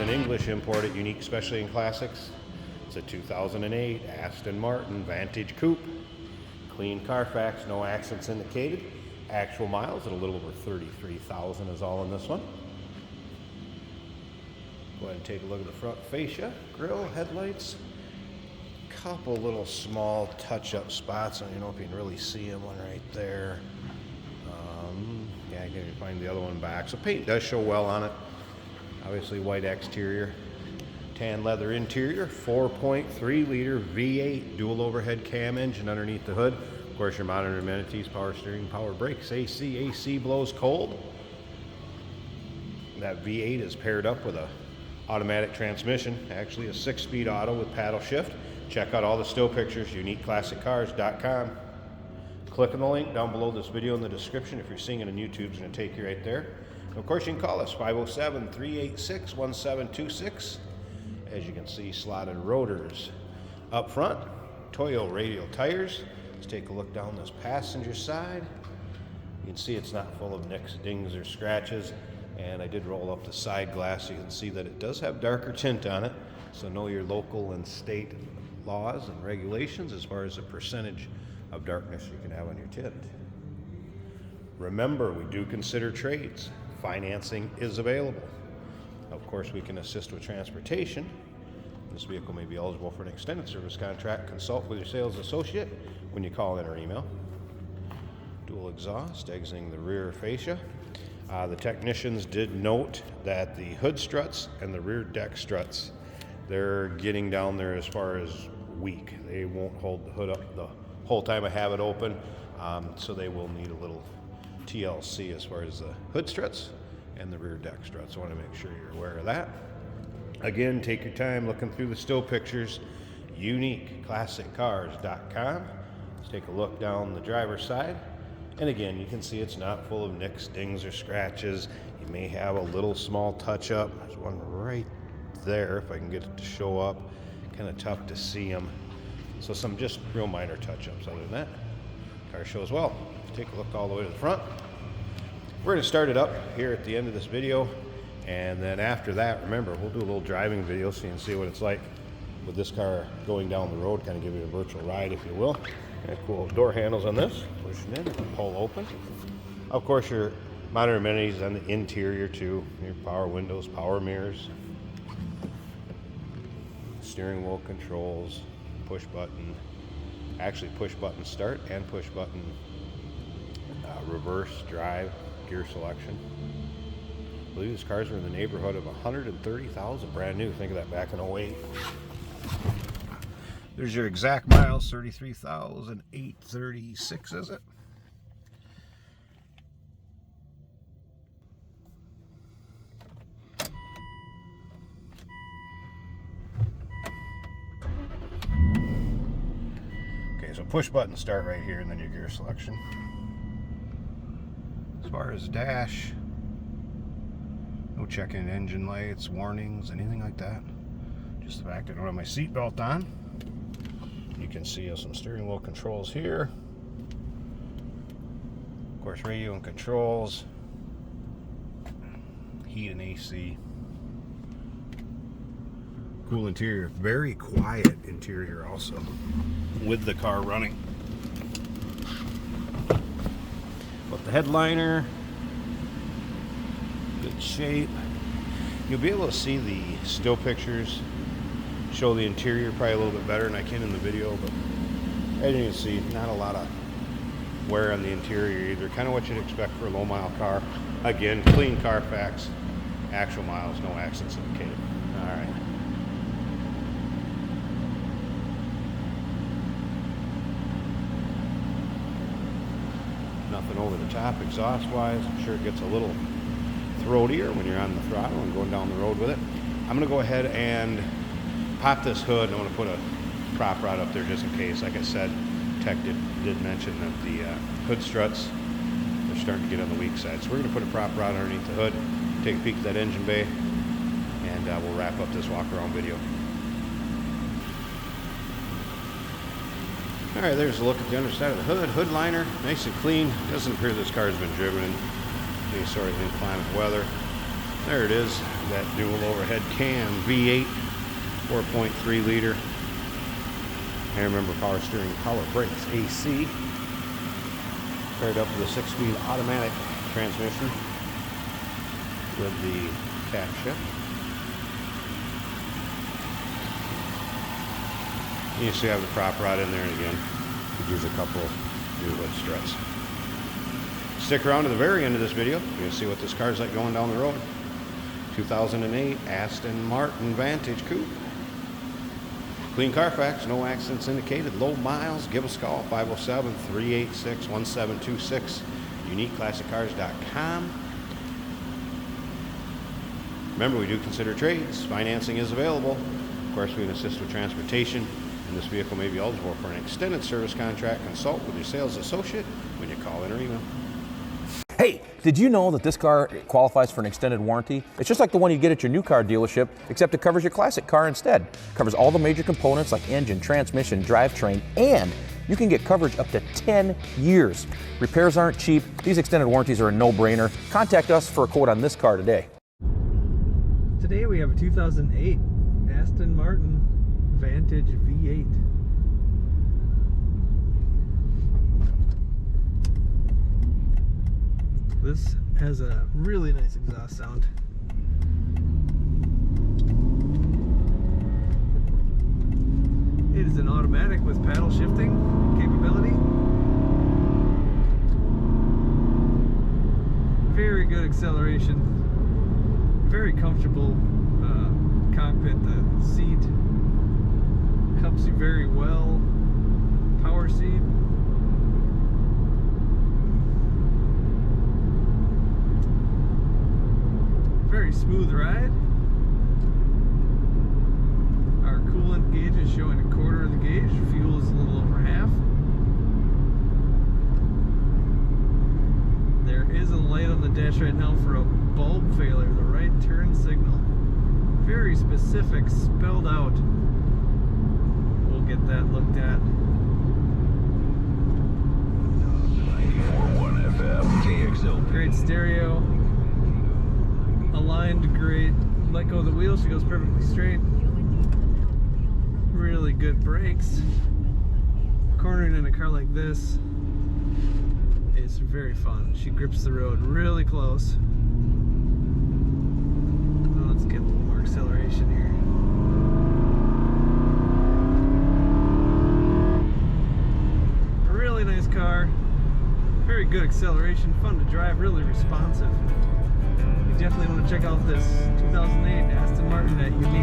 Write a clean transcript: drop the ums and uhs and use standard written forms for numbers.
an English imported, unique, especially in classics. It's a 2008 Aston Martin Vantage Coupe. Clean Carfax, no accidents indicated. Actual miles at a little over 33,000 is all in this one. Go ahead and take a look at the front fascia, grille, headlights. Couple little small touch-up spots. I don't know if you can really see them, one right there. Yeah, I can find the other one back. So paint does show well on it. Obviously white exterior, tan leather interior, 4.3 liter V8 dual overhead cam engine underneath the hood. Of course, your modern amenities, power steering, power brakes, AC blows cold. That V8 is paired up with a automatic transmission, actually a 6-speed auto with paddle shift. Check out all the still pictures, uniqueclassiccars.com. Click on the link down below this video in the description. If you're seeing it on YouTube, it's going to take you right there. And of course, you can call us, 507-386-1726. As you can see, slotted rotors up front, Toyo radial tires. Let's take a look down this passenger side. You can see it's not full of nicks, dings, or scratches. And I did roll up the side glass. You can see that it does have darker tint on it. So know your local and state laws and regulations as far as the percentage of darkness you can have on your tint. Remember, we do consider trades. Financing is available. Of course, we can assist with transportation. This vehicle may be eligible for an extended service contract. Consult with your sales associate when you call in or email. Dual exhaust exiting the rear fascia. The technicians did note that the hood struts and the rear deck struts, they're getting down there as far as weak. They won't hold the hood up the whole time I have it open, so they will need a little TLC as far as the hood struts and the rear deck struts. I want to make sure you're aware of that. Again, take your time looking through the still pictures, uniqueclassiccars.com. Let's take a look down the driver's side. And again, you can see it's not full of nicks, dings, or scratches. You may have a little small touch-up. There's one right there, if I can get it to show up. Kind of tough to see them. So some just real minor touch-ups. Other than that, car shows well. Take a look all the way to the front. We're going to start it up here at the end of this video. And then after that, remember, we'll do a little driving video so you can see what it's like with this car going down the road, kind of give you a virtual ride, if you will. And cool door handles on this. Push it in, pull open. Of course, your modern amenities on the interior too. Your power windows, power mirrors, steering wheel controls, push button, actually push button start and push button reverse drive gear selection. I believe these cars were in the neighborhood of 130,000 brand new. Think of that back in 08. There's your exact miles, 33,836, is it? Okay, so push button start right here and then your gear selection. As far as dash, no checking engine lights, warnings, anything like that. Just the fact that I don't have my seatbelt on. You can see some steering wheel controls here. Of course, radio and controls, heat and AC. Cool interior, very quiet interior also, with the car running. But the headliner, good shape. You'll be able to see the still pictures, show the interior probably a little bit better than I can in the video, but as you can see, not a lot of wear on the interior either. Kind of what you'd expect for a low mile car. Again, clean Carfax, actual miles, no accidents indicated. All right. Nothing over the top exhaust wise. I'm sure it gets a little throatier when you're on the throttle and going down the road with it. I'm going to go ahead and pop this hood, and I'm going to put a prop rod up there just in case. Like I said, Tech did mention that the hood struts are starting to get on the weak side. So we're going to put a prop rod underneath the hood, take a peek at that engine bay, and we'll wrap up this walk around video. All right, there's a look at the underside of the hood. Hood liner, nice and clean. Doesn't appear this car has been driven in any sort of inclement weather. There it is, that dual overhead cam V8, 4.3 liter. And remember, power steering, power brakes, AC. Paired up with a 6-speed automatic transmission with the tap shift. You see I have the prop rod in there, and again, could use a couple new hood struts. Stick around to the very end of this video. You're going to see what this car's like going down the road. 2008 Aston Martin Vantage Coupe. Clean Carfax, no accidents indicated, low miles. Give us a call, 507-386-1726. UniqueClassicCars.com. Remember, we do consider trades. Financing is available. Of course, we can assist with transportation. And this vehicle may be eligible for an extended service contract. Consult with your sales associate when you call in or email. Hey, did you know that this car qualifies for an extended warranty? It's just like the one you get at your new car dealership, except it covers your classic car instead. It covers all the major components like engine, transmission, drivetrain, and you can get coverage up to 10 years. Repairs aren't cheap. These extended warranties are a no-brainer. Contact us for a quote on this car today. Today we have a 2008 Aston Martin Vantage V8. This has a really nice exhaust sound. It is an automatic with paddle shifting capability. Very good acceleration. Very comfortable cockpit. The seat cups you very well. Power seat. Very smooth ride. Our coolant gauge is showing a quarter of the gauge. Fuel is a little over half. There is a light on the dash right now for a bulb failure, the right turn signal. Very specific, spelled out. We'll get that looked at. 94.1 FM, KXL. Great stereo. Aligned great. Let go of the wheel, she goes perfectly straight. Really good brakes. Cornering in a car like this is very fun. She grips the road really close. Now let's get a little more acceleration here. A really nice car. Very good acceleration, fun to drive, really responsive. You definitely want to check out this 2008 Aston Martin at Unique.